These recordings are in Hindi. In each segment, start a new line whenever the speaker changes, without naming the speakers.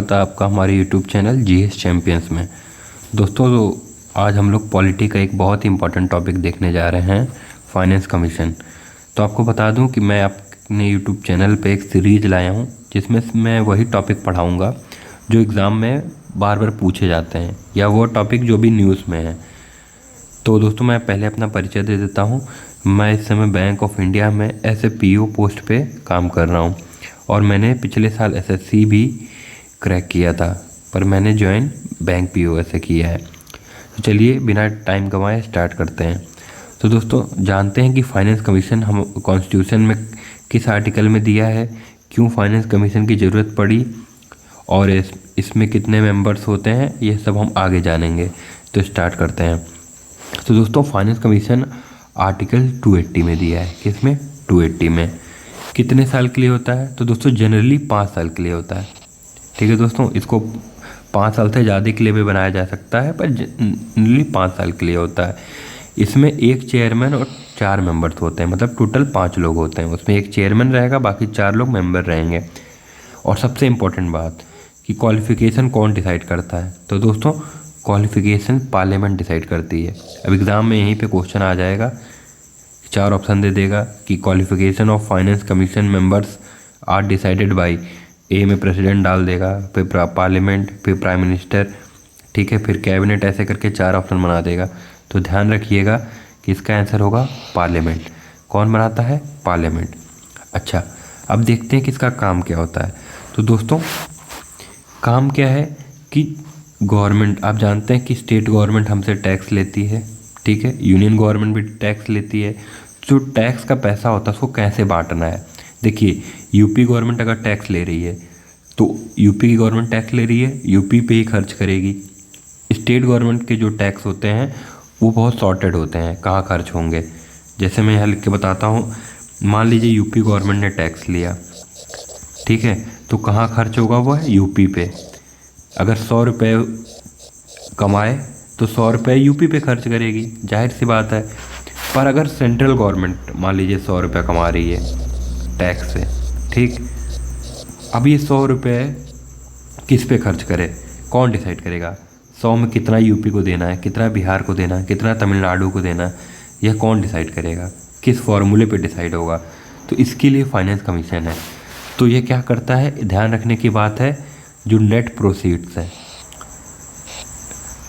स्वागत है आपका हमारे यूट्यूब चैनल जीएस चैंपियंस में। दोस्तों, आज हम लोग पॉलिटी का एक बहुत ही इंपॉर्टेंट टॉपिक देखने जा रहे हैं, फाइनेंस कमीशन। तो आपको बता दूं कि मैं अपने यूट्यूब चैनल पे एक सीरीज लाया हूं जिसमें मैं वही टॉपिक पढ़ाऊंगा जो एग्ज़ाम में बार बार पूछे जाते हैं या वो टॉपिक जो भी न्यूज़ में है। तो दोस्तों, मैं पहले अपना परिचय दे देता हूँ। मैं इस समय बैंक ऑफ इंडिया में एज ए पीओ पोस्ट पे काम कर रहा हूँ और मैंने पिछले साल एसएससी भी क्रैक किया था, पर मैंने ज्वाइन बैंक पीओ से किया है। तो चलिए बिना टाइम गंवाए स्टार्ट करते हैं। तो दोस्तों, जानते हैं कि फाइनेंस कमीशन हम कॉन्स्टिट्यूशन में किस आर्टिकल में दिया है, क्यों फाइनेंस कमीशन की ज़रूरत पड़ी और इसमें कितने मेंबर्स होते हैं, ये सब हम आगे जानेंगे। तो स्टार्ट करते हैं। तो दोस्तों, फाइनेंस कमीशन आर्टिकल 280 में दिया है। किसमें? 280 में। कितने साल के लिए होता है? तो दोस्तों जनरली 5 साल के लिए होता है। ठीक है दोस्तों, इसको 5 साल से ज़्यादा के लिए भी बनाया जा सकता है, पर जनरली 5 साल के लिए होता है। इसमें एक चेयरमैन और 4 मेंबर्स होते हैं, मतलब टोटल 5 लोग होते हैं। उसमें एक चेयरमैन रहेगा, बाकी 4 लोग मेंबर रहेंगे। और सबसे इम्पोर्टेंट बात कि क्वालिफिकेशन कौन डिसाइड करता है? तो दोस्तों, क्वालिफिकेशन पार्लियामेंट डिसाइड करती है। अब एग्ज़ाम में यहीं पे क्वेश्चन आ जाएगा, 4 ऑप्शन दे देगा कि qualification of finance commission members are decided by, A में प्रेसिडेंट डाल देगा, फिर पार्लियामेंट, फिर प्राइम मिनिस्टर, ठीक है, फिर कैबिनेट, ऐसे करके 4 ऑप्शन बना देगा। तो ध्यान रखिएगा कि इसका आंसर होगा पार्लियामेंट। कौन बनाता है? पार्लियामेंट। अच्छा, अब देखते हैं कि इसका काम क्या होता है। तो दोस्तों, काम क्या है कि गवर्नमेंट, आप जानते हैं कि स्टेट गवर्नमेंट हमसे टैक्स लेती है, ठीक है, यूनियन गवर्नमेंट भी टैक्स लेती है। जो टैक्स का पैसा होता है उसको कैसे बांटना है? देखिए, यूपी गवर्नमेंट अगर टैक्स ले रही है तो यूपी की गवर्नमेंट टैक्स ले रही है, यूपी पे ही खर्च करेगी। स्टेट गवर्नमेंट के जो टैक्स होते हैं वो बहुत सॉर्टेड होते हैं, कहाँ खर्च होंगे। जैसे मैं यहाँ लिख के बताता हूँ, मान लीजिए यूपी गवर्नमेंट ने टैक्स लिया, ठीक है, तो कहाँ खर्च होगा? वो है यूपी पे। अगर 100 रुपये कमाए तो 100 रुपये यूपी पे खर्च करेगी, जाहिर सी बात है। पर अगर सेंट्रल गवर्नमेंट मान लीजिए 100 रुपये कमा रही है टैक्स से, ठीक, अब ये 100 रुपये किस पे खर्च करे? कौन डिसाइड करेगा? 100 में कितना यूपी को देना है, कितना बिहार को देना है, कितना तमिलनाडु को देना है, यह कौन डिसाइड करेगा? किस फॉर्मूले पे डिसाइड होगा? तो इसके लिए फाइनेंस कमीशन है। तो ये क्या करता है? ध्यान रखने की बात है, जो नेट प्रोसीड्स है,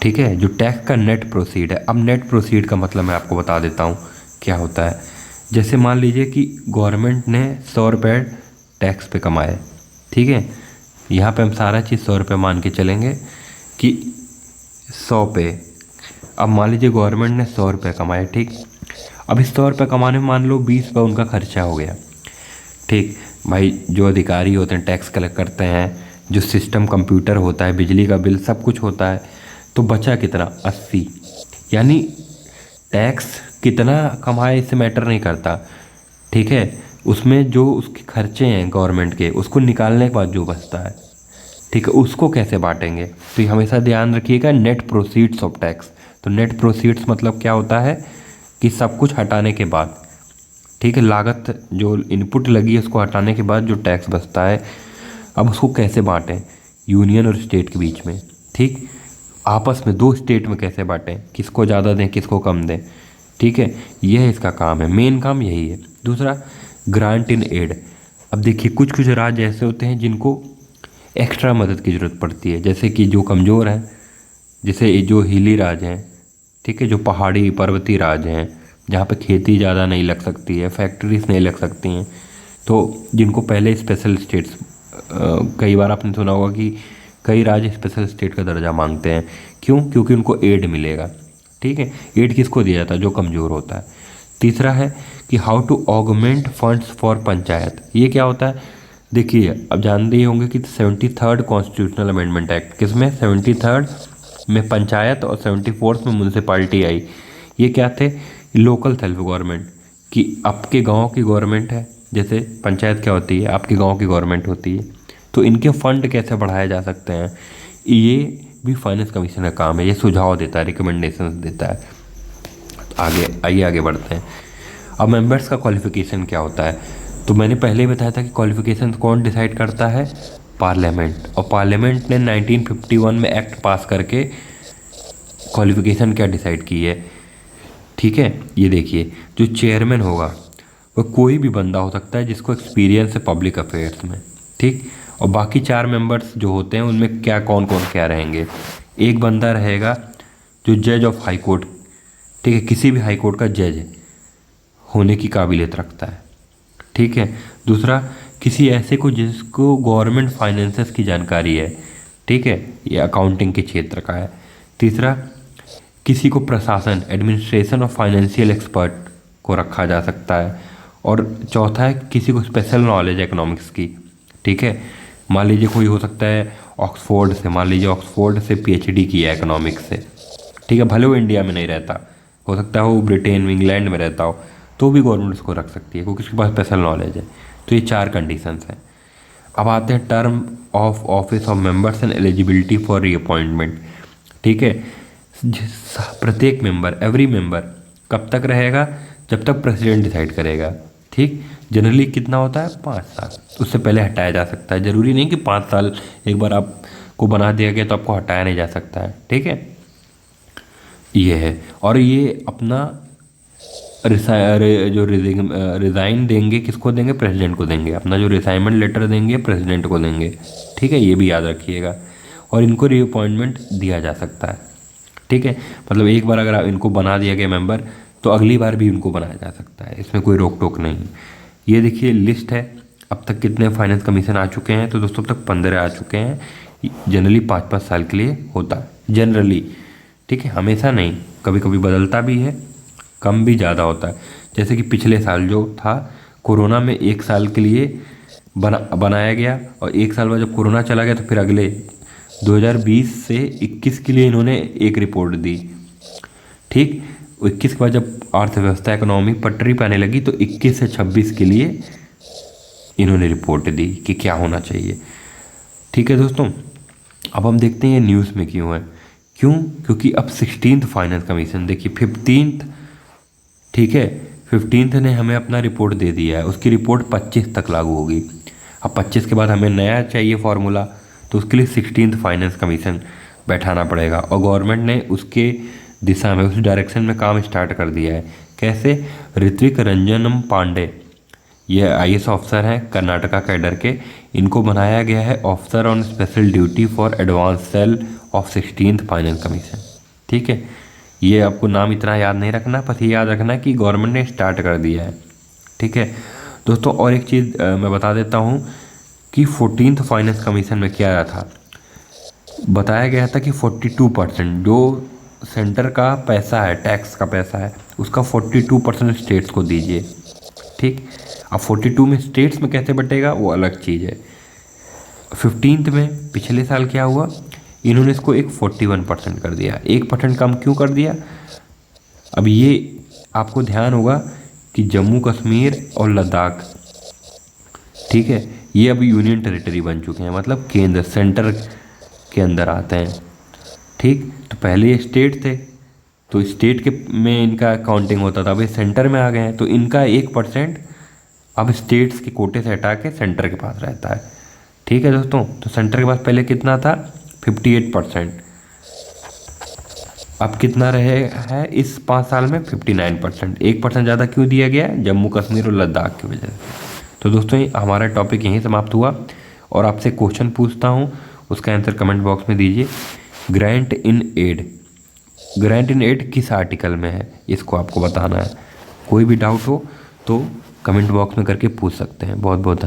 ठीक है, जो टैक्स का नेट प्रोसीड है। अब नेट प्रोसीड का मतलब मैं आपको बता देता हूँ क्या होता है। जैसे मान लीजिए कि गवर्नमेंट ने 100 रुपये टैक्स पे कमाए, ठीक है, यहाँ पे हम सारा चीज़ 100 रुपये मान के चलेंगे कि 100 पे। अब मान लीजिए गवर्नमेंट ने 100 रुपये कमाए, ठीक। अब इस 100 रुपये कमाने में मान लो 20 रुपये उनका खर्चा हो गया, ठीक। भाई, जो अधिकारी होते हैं टैक्स कलेक्ट करते हैं, जो सिस्टम कंप्यूटर होता है, बिजली का बिल, सब कुछ होता है, तो बचा कितना? 80। यानी टैक्स कितना कमाए इससे मैटर नहीं करता, ठीक है, उसमें जो उसके खर्चे हैं गवर्नमेंट के, उसको निकालने के बाद जो बचता है, ठीक है, उसको कैसे बांटेंगे? तो ये हमेशा ध्यान रखिएगा, नेट प्रोसीड्स ऑफ टैक्स। तो नेट प्रोसीड्स मतलब क्या होता है कि सब कुछ हटाने के बाद, ठीक है, लागत जो इनपुट लगी है उसको हटाने के बाद जो टैक्स बचता है, अब उसको कैसे बांटें यूनियन और स्टेट के बीच में, ठीक, आपस में 2 स्टेट में कैसे बांटें, किसको ज़्यादा दें, किसको कम दें, ठीक है, यह इसका काम है, मेन काम यही है। दूसरा, ग्रांट इन एड। अब देखिए, कुछ कुछ राज्य ऐसे होते हैं जिनको एक्स्ट्रा मदद की ज़रूरत पड़ती है, जैसे कि जो कमज़ोर हैं, जैसे जो हिली राज्य हैं, ठीक है, जो पहाड़ी पर्वतीय राज्य हैं, जहाँ पे खेती ज़्यादा नहीं लग सकती है, फैक्ट्रीज नहीं लग सकती हैं, तो जिनको पहले स्पेशल स्टेट्स, कई बार आपने सुना होगा कि कई राज्य स्पेशल स्टेट का दर्जा मांगते हैं। क्यों? क्योंकि उनको एड मिलेगा, ठीक है। एड किसको दिया जाता है? जो कमज़ोर होता है। तीसरा है कि how to augment funds for panchayat. ये क्या होता है? देखिए, अब जानते ही होंगे कि 73rd कॉन्स्टिट्यूशनल अमेंडमेंट एक्ट, किसमें? 73rd में पंचायत और 74th में म्यूनसिपालिटी आई। ये क्या थे? लोकल सेल्फ गवर्नमेंट, कि आपके गांव की गवर्नमेंट है, जैसे पंचायत क्या होती है? आपके गांव की गवर्नमेंट होती है। तो इनके फंड कैसे बढ़ाए जा सकते हैं, ये भी फाइनेंस कमीशन का काम है। ये सुझाव देता है, रिकमेंडेशंस देता है। आगे आगे बढ़ते हैं। अब मेंबर्स का क्वालिफिकेशन क्या होता है? तो मैंने पहले ही बताया था कि क्वालिफिकेशन कौन डिसाइड करता है? पार्लियामेंट, और पार्लियामेंट ने 1951 में एक्ट पास करके क्वालिफिकेशन क्या डिसाइड की है। ठीक है, ये देखिए, जो चेयरमैन होगा वह कोई भी बंदा हो सकता है जिसको एक्सपीरियंस है पब्लिक अफेयर्स में। ठीक, और बाकी 4 मेंबर्स जो होते हैं उनमें क्या कौन कौन क्या रहेंगे। एक बंदा रहेगा जो जज ऑफ हाई कोर्ट, ठीक है, किसी भी हाई कोर्ट का जज होने की काबिलियत रखता है। ठीक है, दूसरा किसी ऐसे को जिसको गवर्नमेंट फाइनेंसेस की जानकारी है, ठीक है, ये अकाउंटिंग के क्षेत्र का है। तीसरा, किसी को प्रशासन, एडमिनिस्ट्रेशन और फाइनेंशियल एक्सपर्ट को रखा जा सकता है। और चौथा है किसी को स्पेशल नॉलेज है इकोनॉमिक्स की। ठीक है, मान लीजिए कोई हो सकता है ऑक्सफोर्ड से, मान लीजिए ऑक्सफोर्ड से PhD किया है इकोनॉमिक्स से, ठीक है, भले वो इंडिया में नहीं रहता, हो सकता है वो ब्रिटेन इंग्लैंड में रहता हो, तो भी गवर्नमेंट उसको रख सकती है क्योंकि उसके पास स्पेशल नॉलेज है। तो ये 4 कंडीशंस हैं। अब आते हैं term of office of members and eligibility for reappointment. ठीक है, प्रत्येक मेंबर, एवरी मेंबर कब तक रहेगा, जब तक प्रेसिडेंट डिसाइड करेगा। ठीक, जनरली कितना होता है, 5 साल, उससे पहले हटाया जा सकता है। ज़रूरी नहीं कि 5 साल एक बार आपको बना दिया गया तो आपको हटाया नहीं जा सकता है। ठीक है, ये है। और ये अपना जो रिज़ाइन देंगे किसको देंगे, प्रेसिडेंट को देंगे। अपना जो रिसाइनमेंट लेटर देंगे प्रेसिडेंट को देंगे। ठीक है, ये भी याद रखिएगा। और इनको रीअपॉइंटमेंट दिया जा सकता है। ठीक है, मतलब एक बार अगर इनको बना दिया गया मेंबर तो अगली बार भी इनको बनाया जा सकता है, इसमें कोई रोक टोक नहीं। ये देखिए लिस्ट है, अब तक कितने फाइनेंस कमीशन आ चुके हैं, तो दोस्तों अब तक 15 आ चुके हैं। जनरली 5-5 साल के लिए होता है जनरली। ठीक है, हमेशा नहीं, कभी कभी बदलता भी है, कम भी ज़्यादा होता है। जैसे कि पिछले साल जो था कोरोना में 1 साल के लिए बनाया गया, और 1 साल बाद जब कोरोना चला गया तो फिर अगले 2020 से 21 के लिए इन्होंने एक रिपोर्ट दी। ठीक, 21 के बाद जब अर्थव्यवस्था इकोनॉमी पटरी पे आने लगी तो 21 से 26 के लिए इन्होंने रिपोर्ट दी कि क्या होना चाहिए। ठीक है दोस्तों, अब हम देखते हैं ये न्यूज़ में क्यों है। क्यों, क्योंकि अब 16th फाइनेंस कमीशन, देखिए 15th, ठीक है, 15th ने हमें अपना रिपोर्ट दे दिया है, उसकी रिपोर्ट 25 तक लागू होगी। अब 25 के बाद हमें नया चाहिए फार्मूला, तो उसके लिए 16th फाइनेंस कमीशन बैठाना पड़ेगा। और गवर्नमेंट ने उसके दिशा में, उस डायरेक्शन में काम स्टार्ट कर दिया है। कैसे, ऋत्विक रंजनम पांडे, ये IAS ऑफिसर हैं कर्नाटका कैडर के, इनको बनाया गया है officer on special duty for advance cell of 16th finance commission. ठीक है, ये आपको नाम इतना याद नहीं रखना, बस ये याद रखना कि गवर्नमेंट ने स्टार्ट कर दिया है। ठीक है दोस्तों, और एक चीज़ मैं बता देता हूँ कि 14th फाइनेंस कमीशन में क्या था, बताया गया था कि 42% जो सेंटर का पैसा है, टैक्स का पैसा है, उसका 42% स्टेट्स को दीजिए। ठीक, अब 42 में स्टेट्स में कैसे बटेगा वो अलग चीज़ है। 15th में पिछले साल क्या हुआ, इन्होंने इसको एक 41% कर दिया। 1% कम क्यों कर दिया, अब ये आपको ध्यान होगा कि जम्मू कश्मीर और लद्दाख, ठीक है, ये अब यूनियन टेरिटरी बन चुके हैं, मतलब केंद्र, सेंटर के अंदर आते हैं। ठीक, तो पहले ये स्टेट थे तो स्टेट के में इनका काउंटिंग होता था, अब ये सेंटर में आ गए हैं तो इनका 1% अब स्टेट्स के कोटे से हटा के सेंटर के पास रहता है। ठीक है दोस्तों, तो सेंटर के पास पहले कितना था, 58%, अब कितना रहे है इस 5 साल में, 59%। 1% ज़्यादा क्यों दिया गया, जम्मू कश्मीर और लद्दाख की वजह से। तो दोस्तों हमारा टॉपिक यहीं समाप्त हुआ, और आपसे क्वेश्चन पूछता हूँ, उसका आंसर कमेंट बॉक्स में दीजिए। Grant in aid, grant in aid किस आर्टिकल में है, इसको आपको बताना है। कोई भी डाउट हो तो कमेंट बॉक्स में करके पूछ सकते हैं। बहुत बहुत